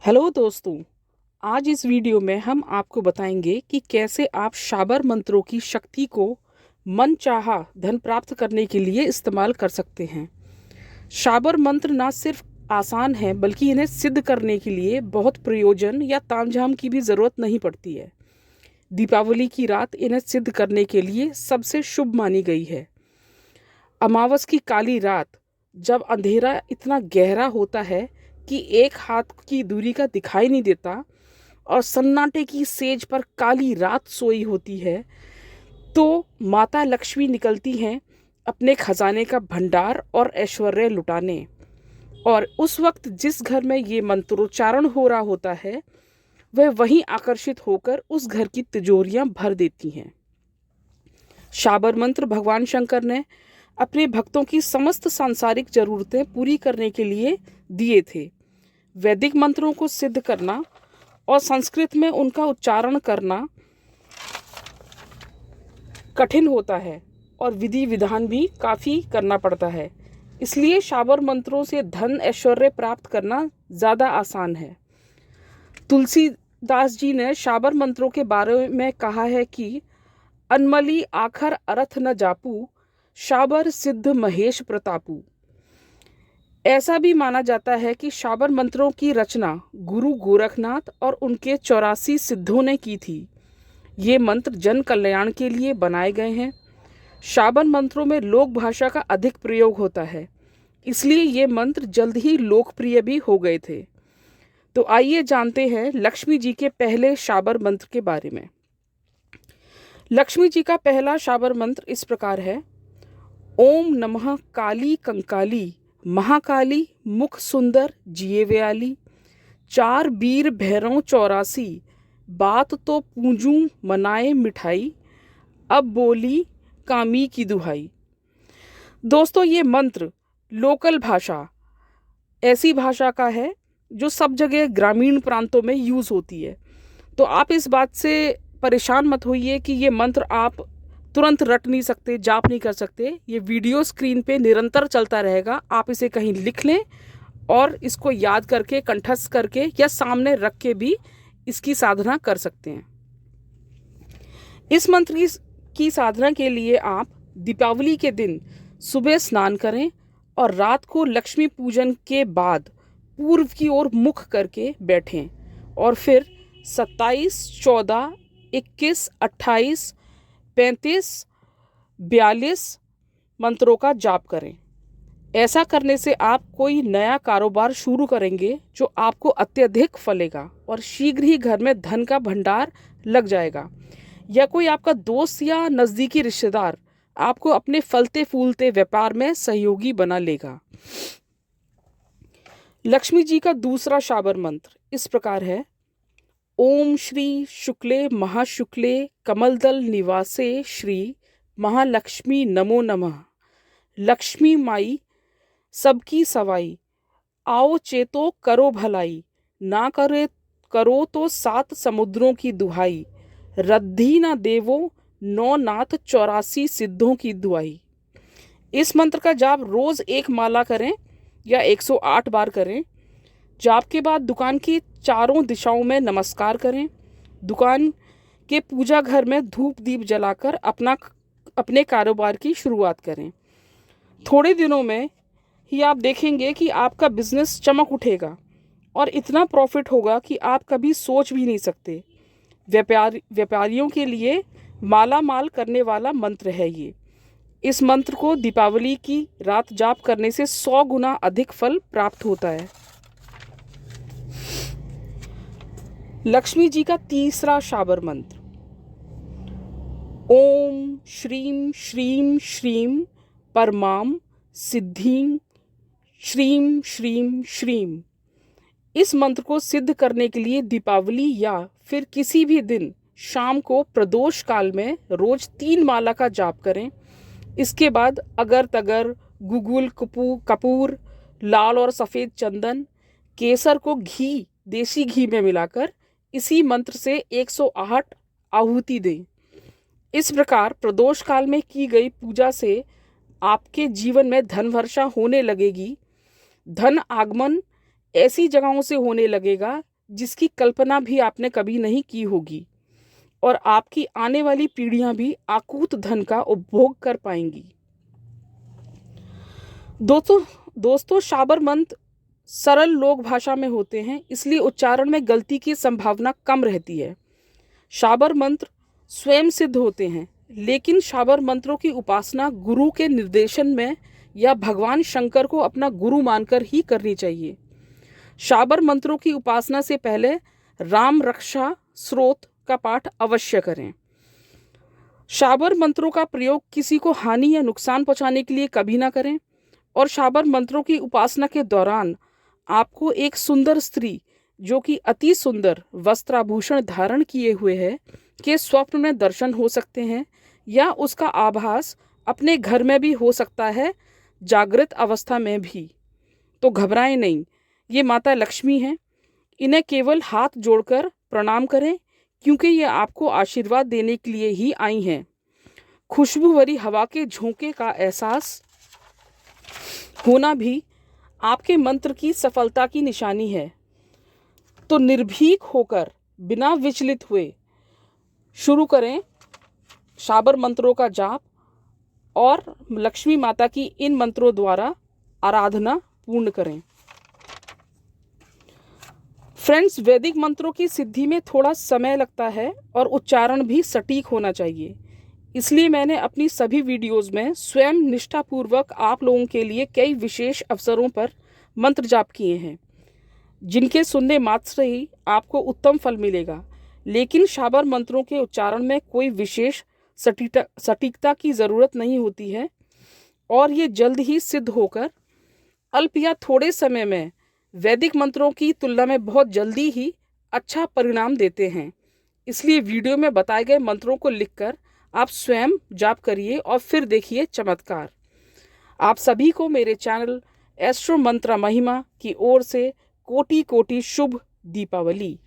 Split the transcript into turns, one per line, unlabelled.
Hello दोस्तों। आज इस वीडियो में हम आपको बताएंगे कि कैसे आप शाबर मंत्रों की शक्ति को मनचाहा धन प्राप्त करने के लिए इस्तेमाल कर सकते हैं। शाबर मंत्र ना सिर्फ आसान है बल्कि इन्हें सिद्ध करने के लिए बहुत प्रयोजन या तामझाम की भी ज़रूरत नहीं पड़ती है। दीपावली की रात इन्हें सिद्ध करने के लिए सबसे शुभ मानी गई है। अमावस की काली रात, जब अंधेरा इतना गहरा होता है कि एक हाथ की दूरी का दिखाई नहीं देता और सन्नाटे की सेज पर काली रात सोई होती है, तो माता लक्ष्मी निकलती हैं अपने खजाने का भंडार और ऐश्वर्य लुटाने। और उस वक्त जिस घर में ये मंत्रोच्चारण हो रहा होता है, वह वहीं आकर्षित होकर उस घर की तिजोरियां भर देती हैं। शाबर मंत्र भगवान शंकर ने अपने भक्तों की समस्त सांसारिक जरूरतें पूरी करने के लिए दिए थे। वैदिक मंत्रों को सिद्ध करना और संस्कृत में उनका उच्चारण करना कठिन होता है और विधि विधान भी काफ़ी करना पड़ता है। इसलिए शाबर मंत्रों से धन ऐश्वर्य प्राप्त करना ज़्यादा आसान है। तुलसीदास जी ने शाबर मंत्रों के बारे में कहा है कि अनमली आखर अर्थ न जापू, शाबर सिद्ध महेश प्रतापू। ऐसा भी माना जाता है कि शाबर मंत्रों की रचना गुरु गोरखनाथ और उनके 84 सिद्धों ने की थी। ये मंत्र जन कल्याण के लिए बनाए गए हैं। शाबर मंत्रों में लोक भाषा का अधिक प्रयोग होता है, इसलिए ये मंत्र जल्द ही लोकप्रिय भी हो गए थे। तो आइए जानते हैं लक्ष्मी जी के पहले शाबर मंत्र के बारे में। लक्ष्मी जी का पहला शाबर मंत्र इस प्रकार है। ओम नमः काली कंकाली, महाकाली मुख सुंदर जिये व्याली, चार बीर भैरव 84, बात तो पूजूं मनाए मिठाई, अब बोली कामी की दुहाई। दोस्तों, ये मंत्र लोकल भाषा, ऐसी भाषा का है जो सब जगह ग्रामीण प्रांतों में यूज़ होती है। तो आप इस बात से परेशान मत होइए कि ये मंत्र आप तुरंत रट नहीं सकते, जाप नहीं कर सकते। ये वीडियो स्क्रीन पे निरंतर चलता रहेगा। आप इसे कहीं लिख लें और इसको याद करके, कंठस्थ करके या सामने रख के भी इसकी साधना कर सकते हैं। इस मंत्र की साधना के लिए आप दीपावली के दिन सुबह स्नान करें और रात को लक्ष्मी पूजन के बाद पूर्व की ओर मुख करके बैठें और फिर 27, 14, 21, 28, 35, 42 मंत्रों का जाप करें। ऐसा करने से आप कोई नया कारोबार शुरू करेंगे जो आपको अत्यधिक फलेगा और शीघ्र ही घर में धन का भंडार लग जाएगा। या कोई आपका दोस्त या नज़दीकी रिश्तेदार आपको अपने फलते फूलते व्यापार में सहयोगी बना लेगा। लक्ष्मी जी का दूसरा शाबर मंत्र इस प्रकार है। ओम श्री शुक्ले महाशुक्ले कमलदल निवासे श्री महालक्ष्मी नमो नमः, लक्ष्मी माई सबकी सवाई, आओ चेतो करो भलाई, ना करो तो 7 समुद्रों की दुहाई, रद्धी ना देवो 9 नाथ 84 सिद्धों की दुआई। इस मंत्र का जाप रोज एक माला करें या 108 बार करें। जाप के बाद दुकान की चारों दिशाओं में नमस्कार करें। दुकान के पूजा घर में धूप दीप जलाकर अपने कारोबार की शुरुआत करें। थोड़े दिनों में ही आप देखेंगे कि आपका बिजनेस चमक उठेगा और इतना प्रॉफिट होगा कि आप कभी सोच भी नहीं सकते। व्यापारियों के लिए माला माल करने वाला मंत्र है ये। इस मंत्र को दीपावली की रात जाप करने से 100 गुना अधिक फल प्राप्त होता है। लक्ष्मी जी का तीसरा शाबर मंत्र। ओम श्रीम श्रीम श्रीम परमाम सिद्धिं श्रीम श्रीम श्रीम। इस मंत्र को सिद्ध करने के लिए दीपावली या फिर किसी भी दिन शाम को प्रदोष काल में रोज 3 माला का जाप करें। इसके बाद अगर तगर, गुगुल, कपूर, लाल और सफ़ेद चंदन, केसर को घी, देसी घी में मिलाकर इसी मंत्र से 108 आहुति दें। इस प्रकार प्रदोष काल में की गई पूजा से आपके जीवन में धन वर्षा होने लगेगी। धन आगमन ऐसी जगहों से होने लगेगा जिसकी कल्पना भी आपने कभी नहीं की होगी, और आपकी आने वाली पीढ़ियां भी अकूत धन का उपभोग कर पाएंगी। दोस्तों शाबर मंत्र सरल लोक भाषा में होते हैं, इसलिए उच्चारण में गलती की संभावना कम रहती है। शाबर मंत्र स्वयं सिद्ध होते हैं, लेकिन शाबर मंत्रों की उपासना गुरु के निर्देशन में या भगवान शंकर को अपना गुरु मानकर ही करनी चाहिए। शाबर मंत्रों की उपासना से पहले राम रक्षा स्रोत का पाठ अवश्य करें। शाबर मंत्रों का प्रयोग किसी को हानि या नुकसान पहुंचाने के लिए कभी ना करें। और शाबर मंत्रों की उपासना के दौरान आपको एक सुंदर स्त्री जो कि अति सुंदर वस्त्राभूषण धारण किए हुए है के स्वप्न में दर्शन हो सकते हैं, या उसका आभास अपने घर में भी हो सकता है, जागृत अवस्था में भी। तो घबराएं नहीं, ये माता लक्ष्मी हैं। इन्हें केवल हाथ जोड़कर प्रणाम करें, क्योंकि ये आपको आशीर्वाद देने के लिए ही आई हैं। खुशबू भरी हवा के झोंके का एहसास होना भी आपके मंत्र की सफलता की निशानी है। तो निर्भीक होकर बिना विचलित हुए शुरू करें शाबर मंत्रों का जाप, और लक्ष्मी माता की इन मंत्रों द्वारा आराधना पूर्ण करें। फ्रेंड्स, वैदिक मंत्रों की सिद्धि में थोड़ा समय लगता है और उच्चारण भी सटीक होना चाहिए। इसलिए मैंने अपनी सभी वीडियोस में स्वयं निष्ठापूर्वक आप लोगों के लिए कई विशेष अवसरों पर मंत्र जाप किए हैं, जिनके सुनने मात्र से ही आपको उत्तम फल मिलेगा। लेकिन शाबर मंत्रों के उच्चारण में कोई विशेष सटीकता की ज़रूरत नहीं होती है, और ये जल्द ही सिद्ध होकर अल्प या थोड़े समय में वैदिक मंत्रों की तुलना में बहुत जल्दी ही अच्छा परिणाम देते हैं। इसलिए वीडियो में बताए गए मंत्रों को लिखकर आप स्वयं जाप करिए और फिर देखिए चमत्कार। आप सभी को मेरे चैनल एस्ट्रो मंत्रा महिमा की ओर से कोटि कोटि शुभ दीपावली।